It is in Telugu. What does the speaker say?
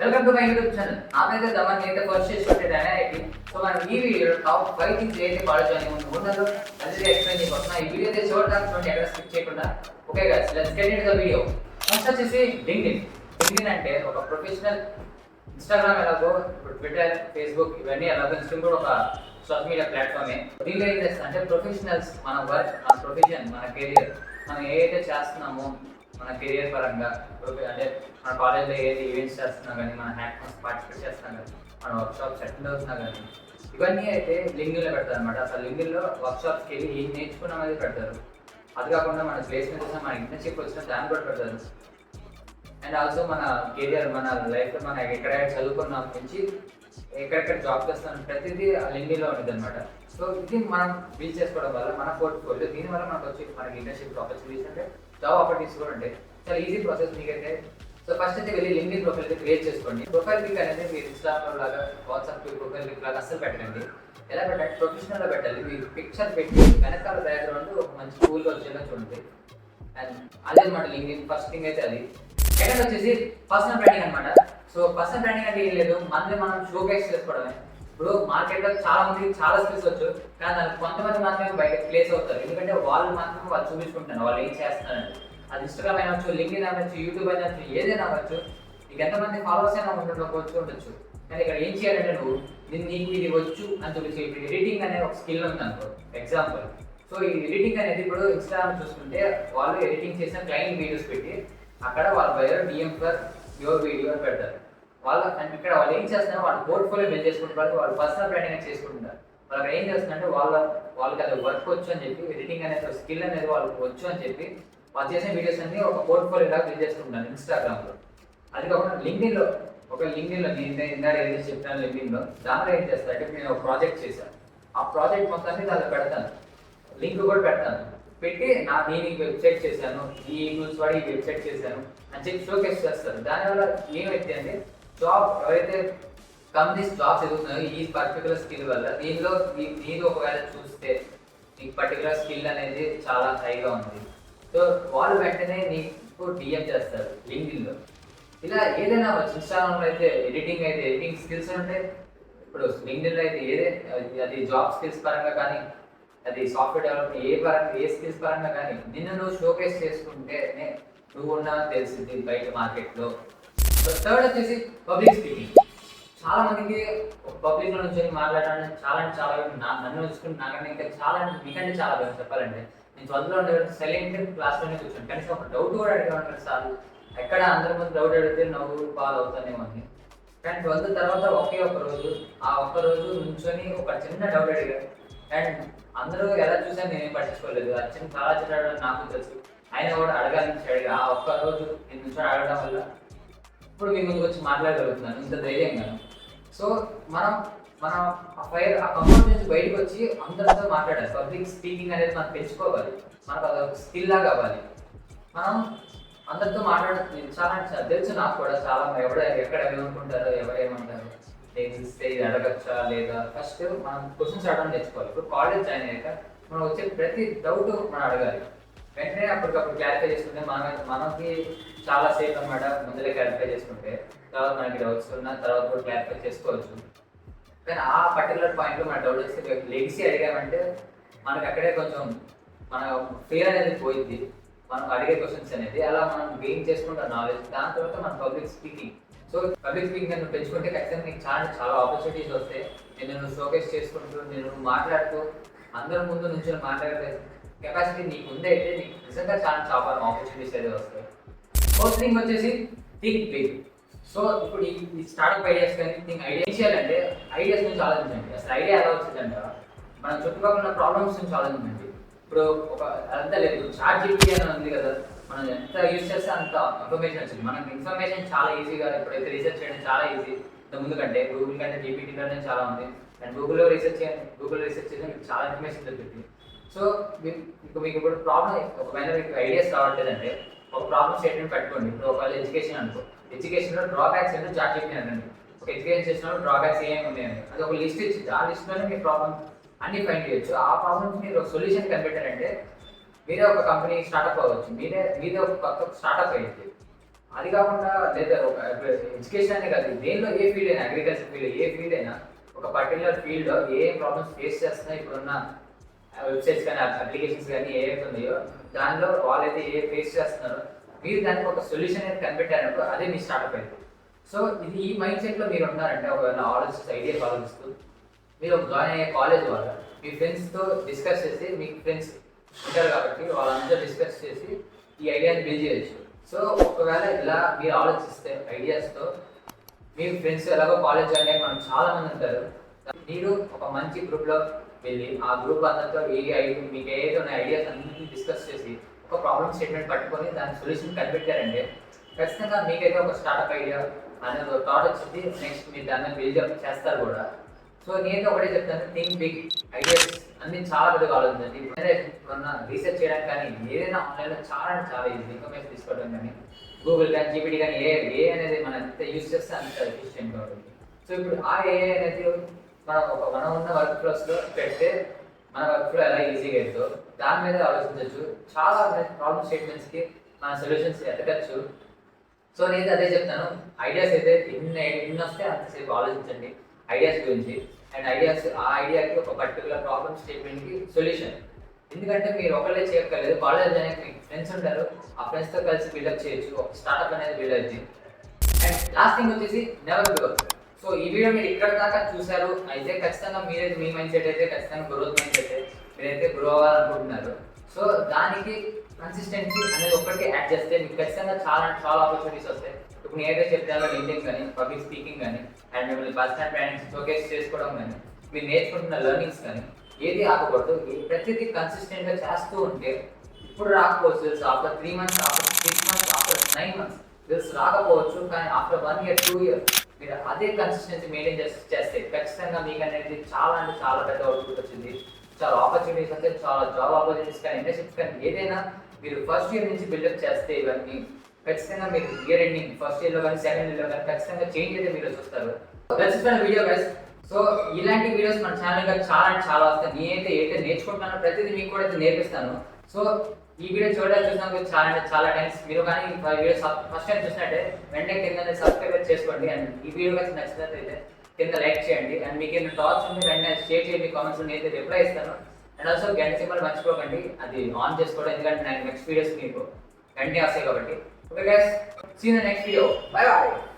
Welcome to my YouTube channel. నాకైతే దమన్ అయితే ఫస్ట్ చేసినట్టు ఐఐటి. సో మనం ఈ వీడియోలో టాప్ 5 థింగ్స్ ఏదైతే కాలేజ్ అని ఉన్నదో అది ఎక్స్ప్లెయిన్ చేయబోతున్నా. ఈ వీడియో అయితే చివరి దాకా చూడండి, ఎక్కడ స్కిప్ చేయకుండా. Okay guys, let's get into the video. First వచ్చేసి లింక్డ్ఇన్ అంటే ఒక ప్రొఫెషనల్ ఇన్స్టాగ్రామ్ ఎలాగో ఇప్పుడు ట్విట్టర్, ఫేస్బుక్ ఇవన్నీ ఎలాగో ఇన్స్టాగ్రామ్ కూడా ఒక సోషల్ మీడియా ప్లాట్ఫామే. దీనిలో ఏం చేస్తా అంటే ప్రొఫెషనల్స్ మన వర్క్, మన ప్రొఫెషన్, మన కెరియర్, మనం ఏదైతే చేస్తున్నామో మన కెరియర్ పరంగా అంటే మన కాలేజ్లో ఏది ఈవెంట్స్ చేస్తున్నా కానీ, మన హ్యాక్స్ పార్టిసిపేట్ చేస్తున్నా కానీ, మన వర్క్షాప్స్ అటెండ్ అవుతున్నా కానీ, ఇవన్నీ అయితే లింక్డ్ఇన్లో పెడతారు అనమాట. అసలు లింక్డ్ఇన్లో వర్క్షాప్స్కి వెళ్ళి ఏం నేర్చుకున్నాం అనేది పెడతారు. అది కాకుండా మన ప్లేస్మెంట్ వచ్చినా, మన ఇంటర్న్షిప్ వచ్చినా దాన్ని కూడా పెడతారు. అండ్ ఆల్సో మన కెరియర్, మన లైఫ్లో మనం ఎక్కడ చదువుకున్నాం నుంచి ఎక్కడెక్కడ జాబ్ చేస్తాం ప్రతిదీ లింక్డ్ఇన్లో ఉంటుంది అనమాట. సో ఇది మనం బిల్డ్ చేసుకోవడం వల్ల మన పోర్ట్ఫోలియో, దీనివల్ల మనకు వచ్చి మనకి ఇంటర్న్షిప్ ఆపర్చునిటీస్ అంటే జాబ్ ఆపర్చునిటీస్ కూడా ఉంటాయి. చాలా ఈజీ ప్రాసెస్ మీకైతే. సో ఫస్ట్ అయితే వెళ్ళి లింక్డ్ఇన్ ప్రొఫైల్ అయితే క్రియేట్ చేసుకోండి. ప్రొఫైల్ పిక్ అనేది మీరు ఇన్స్టాగ్రామ్ లాగా, వాట్సాప్ ప్రొఫైల్ పిక్ లాగా అస్సలు పెట్టండి. ఎలా పెట్టండి, ప్రొఫెషనల్గా పెట్టాలి. మీరు పిక్చర్ పెట్టి వెనకాల బ్యాక్గ్రౌండ్ ఒక మంచి కూల్గా వచ్చేలా చూడండి. అండ్ అదే అనమాట లింక్డ్ఇన్ ఫస్ట్ థింగ్ అయితే అది. సెకండ్ వచ్చేసి పర్సనల్ బ్రాండింగ్ అనమాట. సో పర్సనల్ బ్రాండింగ్ అంటే ఏం లేదు, మనల్ని మనం షోకేస్ చేసుకోవడమే. ఇప్పుడు మార్కెట్లో చాలా మందికి చాలా స్కిల్స్ వచ్చు, కానీ దానికి కొంతమంది మాత్రమే బయట ప్లేస్ అవుతారు. ఎందుకంటే వాళ్ళు మాత్రమే వాళ్ళు చూపించుకుంటారు వాళ్ళు ఏం చేస్తున్నారండి. అది ఇన్స్టాగ్రామ్ అయినవచ్చు, లింక్డ్ఇన్ అవ్వచ్చు, యూట్యూబ్ అయినవచ్చు, ఏదైనా అవ్వచ్చు. నీకు ఎంతమంది ఫాలోవర్స్ అయినా ఉండొచ్చు. కానీ ఇక్కడ ఏం చేయాలంటే నువ్వు నీకు ఇది వచ్చు అని చూపించి. ఇప్పుడు ఎడిటింగ్ అనే ఒక స్కిల్ ఉంది అనుకో, ఎగ్జాంపుల్. సో ఈ ఎడిటింగ్ అనేది ఇప్పుడు ఇన్స్టాగ్రామ్ చూసుకుంటే వాళ్ళు ఎడిటింగ్ చేసిన క్లయింట్ వీడియోస్ పెట్టి అక్కడ వాళ్ళ బయట డిఎం ఫర్ యువర్ వీడియో అని పెడతారు. ఇక్కడ వాళ్ళు ఏం చేస్తున్నారు, వాళ్ళ పోర్ట్ఫోలియో బిల్డ్ చేసుకుంటారు, వాళ్ళు పర్సనల్ బ్రాండింగ్ చేసుకుంటున్నారు. వాళ్ళకి ఏం చేస్తున్నారంటే వాళ్ళకి అది వర్క్ వచ్చు అని చెప్పి, ఎడిటింగ్ అనేది స్కిల్ అనేది వాళ్ళకి వచ్చు అని చెప్పి వాళ్ళు చేసిన వీడియోస్ అన్ని ఒక పోర్ట్ఫోలియో లాగా బిల్డ్ చేసుకుంటున్నారు ఇన్స్టాగ్రామ్లో. అది కాకుండా లింక్డ్ఇన్లో నేను ఇందాక ఏదైతే చెప్పాను, లింక్డ్ఇన్లో దాంట్లో ఏం చేస్తారంటే నేను ఒక ప్రాజెక్ట్ చేశాను. ఆ ప్రాజెక్ట్ మొత్తాన్ని దాంట్లో పెడతాను, లింక్ కూడా పెడతాను. పెట్టి నేను ఈ వెబ్సైట్ చేశాను, ఈ టూల్స్ వాడి ఈ వెబ్సైట్ చేశాను అని చెప్పి షోకేస్ చేస్తారు. దానివల్ల ఏమైతే అంటే జాబ్ ఎవరైతే కంపెనీస్ జాబ్స్ ఎదుగుతున్నాయో ఈ పర్టికులర్ స్కిల్ వల్ల నీది ఒకవేళ చూస్తే నీకు పర్టికులర్ స్కిల్ అనేది చాలా హైగా ఉంది, సో వాళ్ళు వెంటనే నీకు డిఎం చేస్తారు లింక్డ్ఇన్లో. ఇలా ఏదైనా ఇన్స్టాగ్రామ్లో అయితే ఎడిటింగ్ స్కిల్స్ ఉంటాయి. ఇప్పుడు లింక్డ్ఇన్లో అయితే అది జాబ్ స్కిల్స్ పరంగా కానీ, అది సాఫ్ట్వేర్ డెవలప్మెంట్ ఏ స్కిల్స్ పరంగా కానీ నిన్ను నువ్వు షోకేస్ చేసుకుంటేనే నువ్వు ఉన్నా తెలిసింది బయట మార్కెట్లో. సో థర్డ్ వచ్చేసి పబ్లిక్ స్పీకింగ్. చాలా మందికి పబ్లిక్లో నుంచి మాట్లాడడానికి చాలా నన్ను చూసుకుని నాకన్నా ఇంకా మీకంటే చాలా భయం చెప్పాలంటే. నేను చదువులో ఉండే సైలెంట్ క్లాస్లోనే కూర్చొని కనీసం ఒక డౌట్ కూడా అడిగాను సార్. ఎక్కడ అందరి ముందు డౌట్ అడిగితే నవ్వు బాగా అవుతానే ఉంది. కానీ 12th తర్వాత ఒక్క రోజు నుంచొని ఒక చిన్న డౌట్ అడిగాను. అండ్ అందరూ ఎలా చూసాను నేనేం పట్టించుకోలేదు. చాలా చిన్న నాకు తెలుసు, అయినా కూడా అడిగా. ఆ ఒక్క రోజు నేను నుంచి అడగడం వల్ల ఇప్పుడు మీ ముందుకు వచ్చి మాట్లాడగలుగుతున్నాను ఇంత ధైర్యంగా. సో మనం ఆ కంఫర్ట్ నుంచి బయటకు వచ్చి అందరితో మాట్లాడాలి. పబ్లిక్ స్పీకింగ్ అనేది మనం పెంచుకోవాలి, మనకు అదొక స్కిల్ లాగా అవ్వాలి. మనం అందరితో చాలా తెలుసు నాకు కూడా చాలా ఎక్కడ ఏమనుకుంటారో, ఎవరేమంటారో తెలిస్తే ఇది అడగచ్చా లేదా. ఫస్ట్ మనం క్వశ్చన్స్ అడగడం నేర్చుకోవాలి. ఇప్పుడు కాలేజ్ జాయిన్ అయ్యాక మనం వచ్చే ప్రతి డౌట్ మనం అడగాలి. వెంటనే అప్పటికప్పుడు క్లారిఫై చేసుకుంటే మనకి చాలా సేఫ్ అన్నమాట. ముందరే క్లారిఫై చేసుకుంటే తర్వాత మనకి డౌట్స్ ఉన్న తర్వాత కూడా క్లారిఫై చేసుకోవచ్చు. కానీ ఆ పర్టికులర్ పాయింట్లో మన డౌట్ వస్తే లెగిసి అడిగామంటే మనకి అక్కడే కొంచెం మన ఫియర్ అనేది పోయింది, మనం అడిగే క్వశ్చన్స్ అనేది. అలా మనం గెయిన్ చేసుకుంటాం నాలెడ్జ్. దాని తర్వాత మన public speaking. So public speaking నువ్వు పెంచుకుంటే ఖచ్చితంగా నీకు చాలా ఆపర్చునిటీస్ వస్తాయి. నువ్వు షోకేస్ చేసుకుంటూ నువ్వు మాట్లాడుతూ అందరి ముందు నుంచి మాట్లాడే కెపాసిటీ నీకు ఉందైతే నీకు నిజంగా చాలా ఆపర్చునిటీస్ అయితే వస్తాయి. ఫస్ట్ థింగ్ వచ్చేసి థింక్ బిగ్. సో ఇప్పుడు ఈ స్టార్ట్అప్ ఐడియాస్ కానీ ఐడియా చేయాలంటే ఐడియాస్ నుంచి ఆలోచించండి. అసలు ఐడియా ఎలా వచ్చిందంట మన చుట్టుపక్కల ప్రాబ్లమ్స్ నుంచి ఆలోచించండి. ఇప్పుడు అంతా లేదు, ChatGPT అని ఉంది కదా, మనం ఎంత యూజ్ చేస్తే అంత ఇన్ఫర్మేషన్ వచ్చింది. మనకి ఇన్ఫర్మేషన్ చాలా ఈజీగా ఇప్పుడైతే రీసెర్చ్ చేయడం చాలా ఈజీ. ఇంతకుముందు కంటే గూగుల్ కంటే జీపీటీలోనే చాలా ఉంది. అండ్ గూగుల్ రీసెర్చ్ చేస్తే మీకు చాలా ఇన్ఫర్మేషన్ దొరుకుతుంది. సో మీకు ఇప్పుడు ప్రాబ్లం ఒకవేళ మీకు ఐడియాస్ రావట్లేదంటే ఒక ప్రాబ్లమ్ స్టేట్మెంట్ పెట్టుకోండి. ఇప్పుడు ఒకవేళ ఎడ్యుకేషన్ అనుకో, ఎడ్యుకేషన్లో డ్రాబ్యాక్స్ ఏంటో ChatGPT అనండి. ఒక ఎడ్యుకేషన్ చేసినప్పుడు డ్రాబ్యాక్స్ ఏమేమి ఉన్నాయండి అది ఒక లిస్ట్ ఇచ్చింది. ఆ లిస్ట్లోనే మీ ప్రాబ్లమ్ అన్ని ఫైండ్ చేయొచ్చు. ఆ ప్రాబ్లమ్స్ మీరు ఒక సొల్యూషన్ కనిపెట్టారంటే మీరే ఒక కంపెనీ స్టార్ట్అప్ అవ్వచ్చు, మీదే ఒక కొత్త స్టార్ట్అప్ అయ్యింది. అది కాకుండా లేదా ఒక ఎడ్యుకేషన్ అనే కాదు, దేనిలో ఏ ఫీల్డ్ అయినా, అగ్రికల్చర్ ఫీల్డ్ ఏ ఫీల్డ్ అయినా ఒక పర్టికులర్ ఫీల్డ్లో ఏ ప్రాబ్లమ్స్ ఫేస్ చేస్తున్నాయి ఇప్పుడున్న వెబ్సైట్స్ కానీ అప్లికేషన్స్ కానీ ఏ ఉన్నాయో దానిలో వాళ్ళైతే ఏ ఫేస్ చేస్తున్నారో మీరు దానికి ఒక సొల్యూషన్ అనేది కనిపెట్టారనుకో అదే మీ స్టార్ట్అప్ అయితే. సో ఇది ఈ మైండ్ సెట్లో మీరు ఉన్నారంటే ఒకవేళ ఆలోచిస్తూ ఐడియాస్ ఆలోచిస్తూ మీరు ఒక జాయిన్ అయ్యే కాలేజ్ వాళ్ళు మీ ఫ్రెండ్స్తో డిస్కస్ చేసి, మీకు ఫ్రెండ్స్ ఉంటారు కాబట్టి వాళ్ళందరూ డిస్కస్ చేసి ఈ ఐడియాని బిల్డ్ చేయొచ్చు. సో ఒకవేళ ఇలా మీరు ఆలోచిస్తే ఐడియాస్తో మీ ఫ్రెండ్స్ ఎలాగో కాలేజ్ అంటే మనం చాలా మంది ఉంటారు, మీరు ఒక మంచి గ్రూప్లో వెళ్ళి ఆ గ్రూప్ అందరితో మీకు ఏదైతే ఉన్న ఐడియాస్ అన్నింటినీ డిస్కస్ చేసి ఒక ప్రాబ్లమ్ స్టేట్మెంట్ పట్టుకొని దాని సొల్యూషన్ కనిపెట్టారంటే ఖచ్చితంగా మీకైతే ఒక స్టార్ట్అప్ ఐడియా అనేది ఒక థాట్ వచ్చింది. నెక్స్ట్ మీరు దాన్ని బిల్డ్ చేస్తారు కూడా. సో నేను ఒకటే చెప్తాను, థింక్ బిగ్. ఐడియాస్ అన్ని చాలా పెద్దగా ఆలోచించండి. ఇప్పుడున్న రీసెర్చ్ చేయడానికి కానీ ఏదైనా ఆన్లైన్లో చాలా ఈజీ ఇన్ఫర్మేషన్ తీసుకోవడం కానీ గూగుల్ కానీ జీపీటీ కానీ ఏ అనేది మనం ఎంత యూజ్ చేస్తే అంత ఎఫిషియెంట్ ఉంటుంది. సో ఇప్పుడు ఆ ఏఐ అనేది మనం ఉన్న వర్క్ ఫ్లోస్లో పెడితే మన వర్క్ ఫ్లో ఎలా ఈజీగా అవుతుందో దాని మీద ఆలోచించవచ్చు. చాలా ప్రాబ్లమ్ స్టేట్మెంట్స్కి మన సొల్యూషన్స్ ఎతకచ్చు. సో నేను అదే చెప్తాను, ఐడియాస్ అయితే ఎన్ని వస్తే అంతసేపు ఆలోచించండి ఐడియాస్ గురించి. అండ్ ఆ ఐడియాకి ఒక పర్టికులర్ ప్రాబ్లమ్ స్టేట్మెంట్కి సొల్యూషన్. ఎందుకంటే మీరు ఒకళ్ళే చేయక్కర్లేదు, కాలేజ్ అనేది మీకు ఫ్రెండ్స్ ఉంటారు, ఆ ఫ్రెండ్స్తో కలిసి బిల్డప్ చేయొచ్చు, ఒక స్టార్ట్అప్ అనేది బిల్డ్ అవుతుంది. అండ్ లాస్ట్ థింగ్ వచ్చేసి నెవర్ గివ్ అప్. సో ఈ వీడియో మీరు ఇక్కడ దాకా చూశారు అయితే ఖచ్చితంగా మీరైతే మీ మైండ్ సెట్ అయితే ఖచ్చితంగా గ్రోత్ మైండ్ సెట్ అయితే మీరైతే గ్రో అవ్వాలనుకుంటున్నారు. సో దానికి కన్సిస్టెన్సీ అనేది ఒక్కటి యాడ్ చేస్తే మీకు ఖచ్చితంగా చాలా ఆపర్చునిటీస్ వస్తాయి. ఇప్పుడు నేనైతే చెప్తాను, లింకింగ్ కానీ పబ్లిక్ స్పీకింగ్ కానీ అండ్ మిమ్మల్ని పర్సనల్ బ్రాండింగ్ షోకేస్ చేసుకోవడం కానీ మీరు నేర్చుకుంటున్న లెర్నింగ్స్ కానీ ఏది ఆపకూడదు. ప్రతిదీ కన్సిస్టెంట్గా చేస్తూ ఉంటే ఇప్పుడు రాకపోవచ్చు తెలుసు, after 3 months, after 6 months, after 9 months తెలుసు రాకపోవచ్చు, కానీ ఆఫ్టర్ 1 year 2 years మీరు అదే కన్సిస్టెన్సీ మెయింటైన్ చేస్తే ఖచ్చితంగా మీకు అనేది చాలా పెద్ద అవుట్పుట్ వచ్చింది. చాలా ఆపర్చునిటీస్ వస్తాయి, చాలా జాబ్ ఆపర్చునిటీస్ కానీ ఇంటర్న్షిప్స్ కానీ ఏదైనా మీరు ఫస్ట్ ఇయర్ నుంచి బిల్డప్ చేస్తే ఇవన్నీ ఖచ్చితంగా మీరు ఇయర్ ఎండింగ్ ఫస్ట్ ఇయర్లో కానీ సెకండ్ ఇయర్లో కానీ ఖచ్చితంగా చేంజ్ అయితే మీరు చూస్తారు. That's video guys. సో ఇలాంటి వీడియోస్ మన ఛానల్గా చాలా వస్తాయి. నేనైతే ఏదైతే నేర్చుకుంటున్నానో ప్రతిదీ మీకు కూడా అయితే నేర్పిస్తాను. సో ఈ వీడియో చూసినందుకు చాలా థ్యాంక్స్. మీరు కానీ వీడియో ఫస్ట్ టైం చూసినట్టే వెంటనే కింద సబ్స్క్రైబ్ చేసుకోండి. అండ్ ఈ వీడియో కానీ నచ్చినట్లయితే కింద లైక్ చేయండి. అండ్ మీకు ఏమైనా థాట్స్ ఉంటే వెంటనే షేర్ చేయండి, కామెంట్స్ నేనైతే రిప్లై ఇస్తాను. అండ్ ఆల్సో గంట సింబల్ మర్చిపోకండి, అది ఆన్ చేసుకోవడం, ఎందుకంటే నేను నెక్స్ట్ వీడియోస్ మీకు వెంటనే వస్తాయి కాబట్టి. Okay guys, see in the next video. By.